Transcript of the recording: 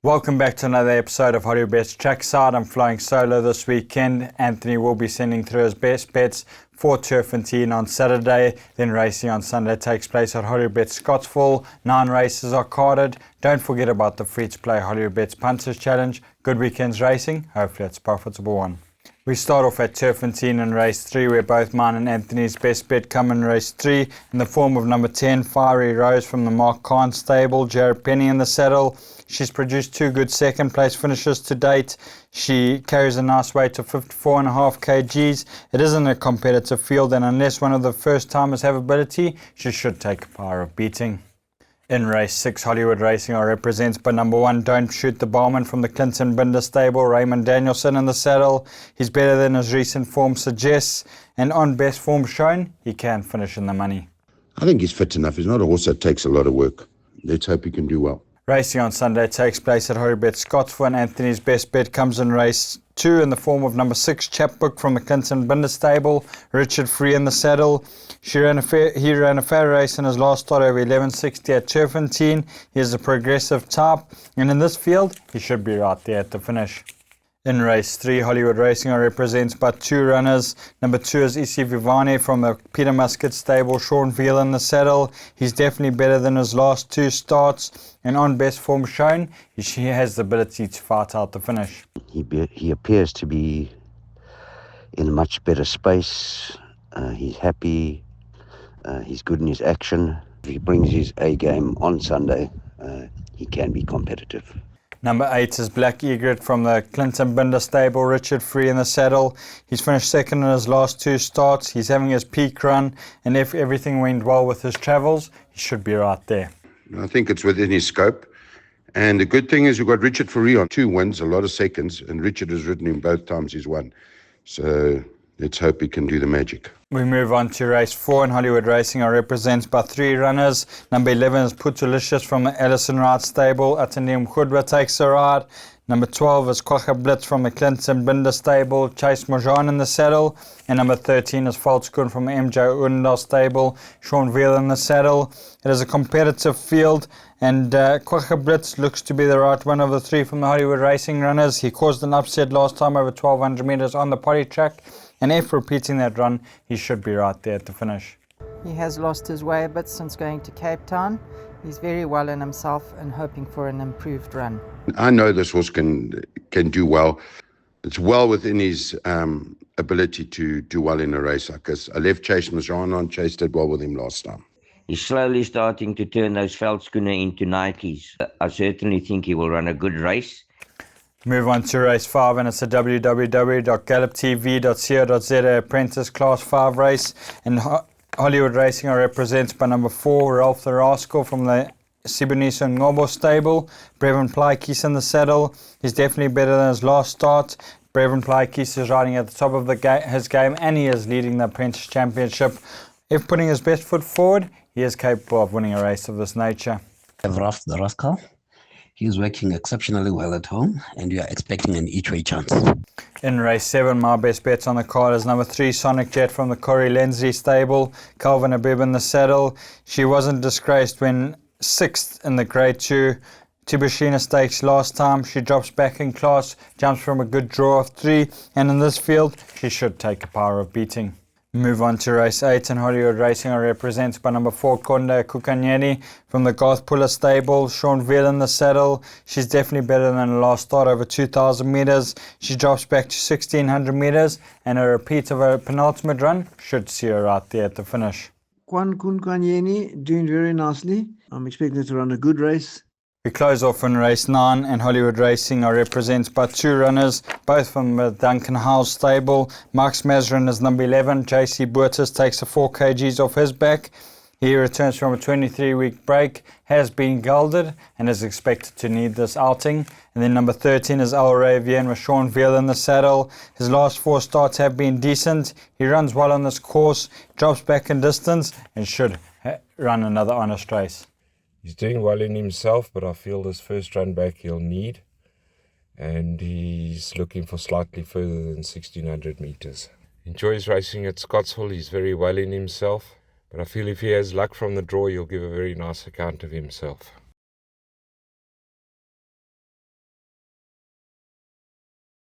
Welcome back to another episode of Hollywoodbets Trackside. I'm flying solo this weekend. Anthony will be sending through his best bets for Turfentine on Saturday. Then racing on Sunday takes place at Hollywoodbets Scottsville. 9 races are carded. Don't forget about the free-to-play Hollywoodbets Punters Challenge. Good weekend's racing. Hopefully it's a profitable one. We start off at Turfentine in race 3, where both mine and Anthony's best bet come in race 3 in the form of number 10, Fiery Rose from the Mark Kahn stable. Jared Penny in the saddle. She's produced 2 good second place finishes to date. She carries a nice weight of 54.5 kgs. It isn't a competitive field, and unless one of the first timers have ability, she should take a power of beating. In race 6, Hollywood Racing are represented by number 1, Don't Shoot the Barman from the Clinton Binder stable. Raymond Danielson in the saddle. He's better than his recent form suggests, and on best form shown, he can finish in the money. I think he's fit enough. He's not a horse that takes a lot of work. Let's hope he can do well. Racing on Sunday takes place at Hollywoodbets Scottsville, and Anthony's best bet comes in race 2 in the form of number 6, Chapbook from the Clinton Binder stable. Richard Free in the saddle. He ran a fair race in his last start over 11.60 at Turfentine. He is a progressive type, and in this field, he should be right there at the finish. In race 3, Hollywood Racing are represented by 2 runners. Number 2 is Isi Vivani from the Peter Muscat stable. Sean Veal in the saddle. He's definitely better than his last 2 starts, and on best form shown, he has the ability to fight out the finish. He appears to be in a much better space. He's happy. He's good in his action. If he brings his A game on Sunday, he can be competitive. Number 8 is Black Egret from the Clinton Binder stable. Richard Free in the saddle. He's finished second in his last 2 starts. He's having his peak run, and if everything went well with his travels, he should be right there. I think it's within his scope. And the good thing is we've got Richard Free on 2 wins, a lot of seconds, and Richard has ridden him both times he's won. So let's hope he can do the magic. We move on to race 4, and Hollywood Racing are represented by 3 runners. Number 11 is Putulicious from the Ellison Wright stable. Atanim Khudwa takes a ride. Number 12 is Kwacha Blitz from the Clinton Binder stable. Chase Mojan in the saddle. And number 13 is Falskun from the MJ Undal stable. Sean Veal in the saddle. It is a competitive field, and Kwacha Blitz looks to be the right one of the 3 from the Hollywood Racing runners. He caused an upset last time over 1,200 metres on the potty track, and if repeating that run, he should be right there at the finish. He has lost his way a bit since going to Cape Town. He's very well in himself and hoping for an improved run. I know this horse can do well. It's well within his ability to do well in a race like this. I left Chase Majan on. Chase did well with him last time. He's slowly starting to turn those Veldschooner into Nikes. I certainly think he will run a good race. Move on to race 5, and it's a www.galloptv.co.za apprentice class 5 race, and Hollywood Racing are represented by number 4, Ralph the Rascal from the Sibonisa Ngobo stable. Brevin Plaikis in the saddle. He's definitely better than his last start. Brevin Plaikis is riding at the top of his game, and he is leading the apprentice championship. If putting his best foot forward, he is capable of winning a race of this nature. Ralph the Rascal. He's working exceptionally well at home, and we are expecting an each-way chance. In race 7, my best bets on the card is number 3, Sonic Jet from the Corey Lensley stable. Calvin Abib in the saddle. She wasn't disgraced when 6th in the Grade 2 Tibushina Stakes last time. She drops back in class, jumps from a good draw of 3, and in this field, she should take a power of beating. Move on to race 8, and Hollywood Racing are represented by number 4, Konda Kukanyeni from the Garth Puller stable. Sean Veal in the saddle. She's definitely better than the last start over 2,000 metres. She drops back to 1,600 metres, and a repeat of her penultimate run should see her right there at the finish. Kwan Kunkanyeni doing very nicely. I'm expecting to run a good race. We close off in race 9, and Hollywood Racing are represented by 2 runners, both from the Duncan Howes stable. Max Mazrin is number 11. JC Boertes takes the 4 kgs off his back. He returns from a 23-week break, has been gelded, and is expected to need this outing. And then number 13 is Al Ravian with Sean Veal in the saddle. His last 4 starts have been decent. He runs well on this course, drops back in distance, and should run another honest race. He's doing well in himself, but I feel this first run back he'll need. And he's looking for slightly further than 1,600 metres. Enjoys racing at Scottsville. He's very well in himself. But I feel if he has luck from the draw, he'll give a very nice account of himself.